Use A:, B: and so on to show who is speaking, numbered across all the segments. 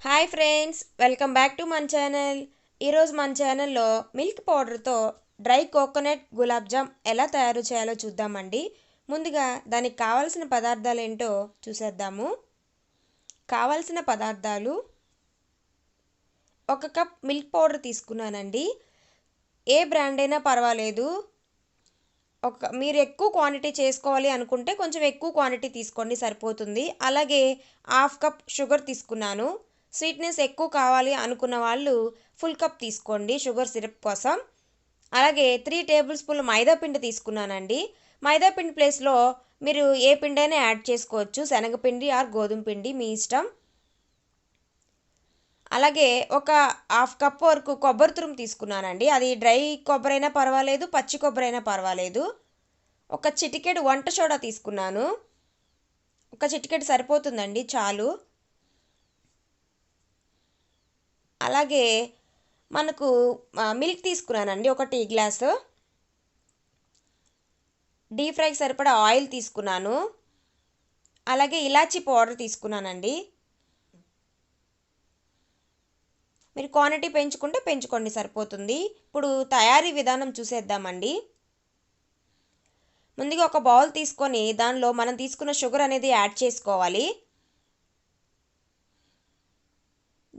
A: Hi friends, welcome back to మన channel. ఈరోజు మన ఛానల్లో మిల్క్ పౌడర్తో డ్రై కోకోనట్ గులాబ్ జామ్ ఎలా తయారు చేయాలో చూద్దామండి. ముందుగా దానికి కావాల్సిన పదార్థాలు ఏంటో చూసేద్దాము. కావాల్సిన పదార్థాలు: 1 కప్ మిల్క్ పౌడర్ తీసుకున్నానండి. ఏ బ్రాండ్ అయినా పర్వాలేదు. మీరు ఎక్కువ క్వాంటిటీ చేసుకోవాలి అనుకుంటే కొంచెం ఎక్కువ క్వాంటిటీ తీసుకోండి, సరిపోతుంది. అలాగే 1/2 కప్ షుగర్ తీసుకున్నాను. స్వీట్నెస్ ఎక్కువ కావాలి అనుకున్న వాళ్ళు ఫుల్ కప్ తీసుకోండి షుగర్ సిరప్ కోసం. అలాగే 3 టేబుల్ స్పూన్ల మైదా పిండి తీసుకున్నానండి. మైదా పిండి ప్లేస్లో మీరు ఏ పిండి అయినా యాడ్ చేసుకోవచ్చు, శనగపిండి ఆర్ గోధుమ పిండి మీ ఇష్టం. అలాగే ఒక 1/2 కప్ వరకు కొబ్బరి తురుము తీసుకున్నానండి. అది డ్రై కొబ్బరి అయినా పర్వాలేదు, పచ్చి కొబ్బరి అయినా పర్వాలేదు. ఒక చిటికెడు వంట సోడా తీసుకున్నాను. ఒక చిటికెడు సరిపోతుందండి, చాలు. అలాగే మనకు మిల్క్ తీసుకున్నానండి, 1 టీ గ్లాసు. డీప్ ఫ్రైకి సరిపడా ఆయిల్ తీసుకున్నాను. అలాగే ఇలాచీ పౌడర్ తీసుకున్నానండి. మీరు క్వాంటిటీ పెంచుకుంటే పెంచుకోండి, సరిపోతుంది. ఇప్పుడు తయారీ విధానం చూసేద్దామండి. ముందుగా ఒక బౌల్ తీసుకొని దానిలో మనం తీసుకున్న షుగర్ అనేది యాడ్ చేసుకోవాలి.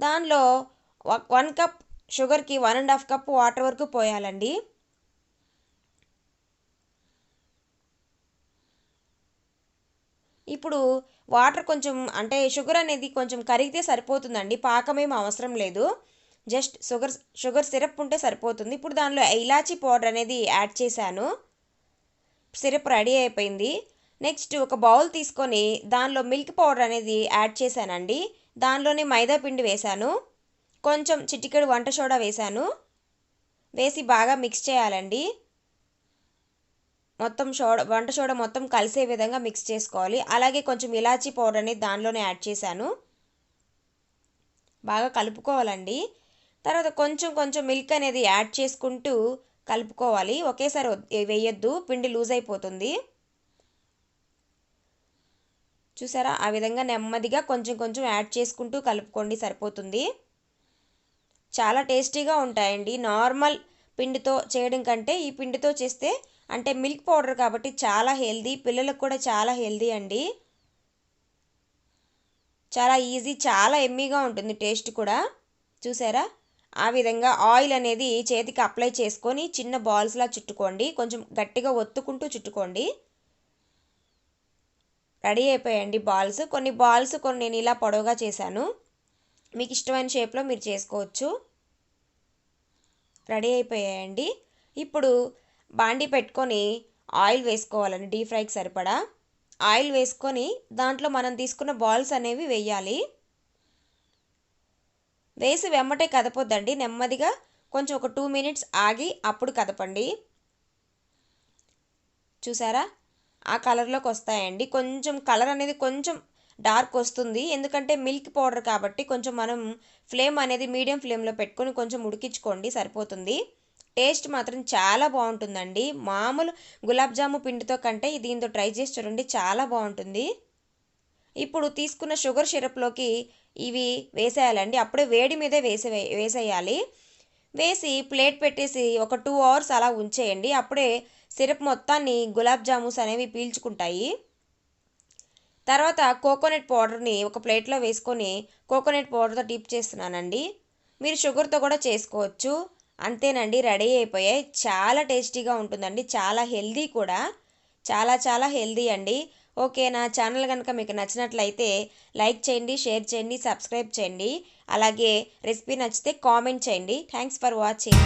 A: దానిలో 1 కప్ షుగర్కి 1.5 కప్ వాటర్ వరకు పోయాలండి. ఇప్పుడు వాటర్ కొంచెం అంటే షుగర్ అనేది కొంచెం కరిగితే సరిపోతుందండి, పాకమేం అవసరం లేదు. జస్ట్ షుగర్ సిరప్ ఉంటే సరిపోతుంది. ఇప్పుడు దానిలో ఇలాచీ పౌడర్ అనేది యాడ్ చేశాను. సిరప్ రెడీ అయిపోయింది. నెక్స్ట్ ఒక బౌల్ తీసుకొని దానిలో మిల్క్ పౌడర్ అనేది యాడ్ చేశానండి. దానిలోనే మైదా పిండి వేశాను, కొంచెం చిటికెడు వంట సోడా వేశాను. వేసి బాగా మిక్స్ చేయాలండి. మొత్తం వంట సోడా మొత్తం కలిసే విధంగా మిక్స్ చేసుకోవాలి. అలాగే కొంచెం ఇలాచీ పౌడర్ అనేది దానిలోనే యాడ్ చేశాను. బాగా కలుపుకోవాలండి. తర్వాత కొంచెం కొంచెం మిల్క్ అనేది యాడ్ చేసుకుంటూ కలుపుకోవాలి. ఒకేసారి వేయొద్దు, పిండి లూజ్ అయిపోతుంది. చూసారా, ఆ విధంగా నెమ్మదిగా కొంచెం కొంచెం యాడ్ చేసుకుంటూ కలుపుకోండి, సరిపోతుంది. చాలా టేస్టీగా ఉంటాయండి. నార్మల్ పిండితో చేయడం కంటే ఈ పిండితో చేస్తే, అంటే మిల్క్ పౌడర్ కాబట్టి చాలా హెల్దీ, పిల్లలకు కూడా చాలా హెల్దీ అండి. చాలా ఈజీ, చాలా ఎమ్మీగా ఉంటుంది టేస్ట్ కూడా. చూసారా, ఆ విధంగా ఆయిల్ అనేది చేతికి అప్లై చేసుకొని చిన్న బాల్స్లా చుట్టుకోండి, కొంచెం గట్టిగా ఒత్తుకుంటూ చుట్టుకోండి. రెడీ అయిపోయాయండి బాల్స్. కొన్ని నేను ఇలా పొడవుగా చేశాను, మీకు ఇష్టమైన షేప్లో మీరు చేసుకోవచ్చు. రెడీ అయిపోయాయండి. ఇప్పుడు బాండీ పెట్టుకొని ఆయిల్ వేసుకోవాలండి, డీప్ ఫ్రైకి సరిపడా ఆయిల్ వేసుకొని దాంట్లో మనం తీసుకున్న బాల్స్ అనేవి వేయాలి. వేసి వెమ్మటే కదపొద్దండి, నెమ్మదిగా కొంచెం ఒక 2 మినిట్స్ ఆగి అప్పుడు కదపండి. చూసారా, ఆ కలర్లోకి వస్తాయండి. కొంచెం కలర్ అనేది కొంచెం డార్క్ వస్తుంది, ఎందుకంటే మిల్క్ పౌడర్ కాబట్టి. కొంచెం మనం ఫ్లేమ్ అనేది మీడియం ఫ్లేమ్లో పెట్టుకొని కొంచెం ఉడికించుకోండి, సరిపోతుంది. టేస్ట్ మాత్రం చాలా బాగుంటుందండి. మామూలు గులాబ్ జాము పిండితో కంటే దీంతో ట్రై చేసి చూడండి, చాలా బాగుంటుంది. ఇప్పుడు తీసుకున్న షుగర్ సిరప్లోకి ఇవి వేసేయాలండి. అప్పుడే వేడి మీదే వేసేయాలి. వేసి ప్లేట్ పెట్టేసి ఒక 2 అవర్స్ అలా ఉంచేయండి. అప్పుడే సిరప్ మొత్తాన్ని గులాబ్ జామున్స్ అనేవి పీల్చుకుంటాయి. తర్వాత కోకోనట్ పౌడర్ని ఒక ప్లేట్లో వేసుకొని కోకోనట్ పౌడర్తో డిప్ చేస్తున్నానండి. మీరు షుగర్తో కూడా చేసుకోవచ్చు. అంతేనండి, రెడీ అయిపోయాయి. చాలా టేస్టీగా ఉంటుందండి, చాలా హెల్దీ కూడా, చాలా చాలా హెల్దీ అండి. ఓకే, నా ఛానల్ కనుక మీకు నచ్చినట్లయితే లైక్ చేయండి, షేర్ చేయండి, సబ్స్క్రైబ్ చేయండి. అలాగే రెసిపీ నచ్చితే కామెంట్ చేయండి. Thanks for watching.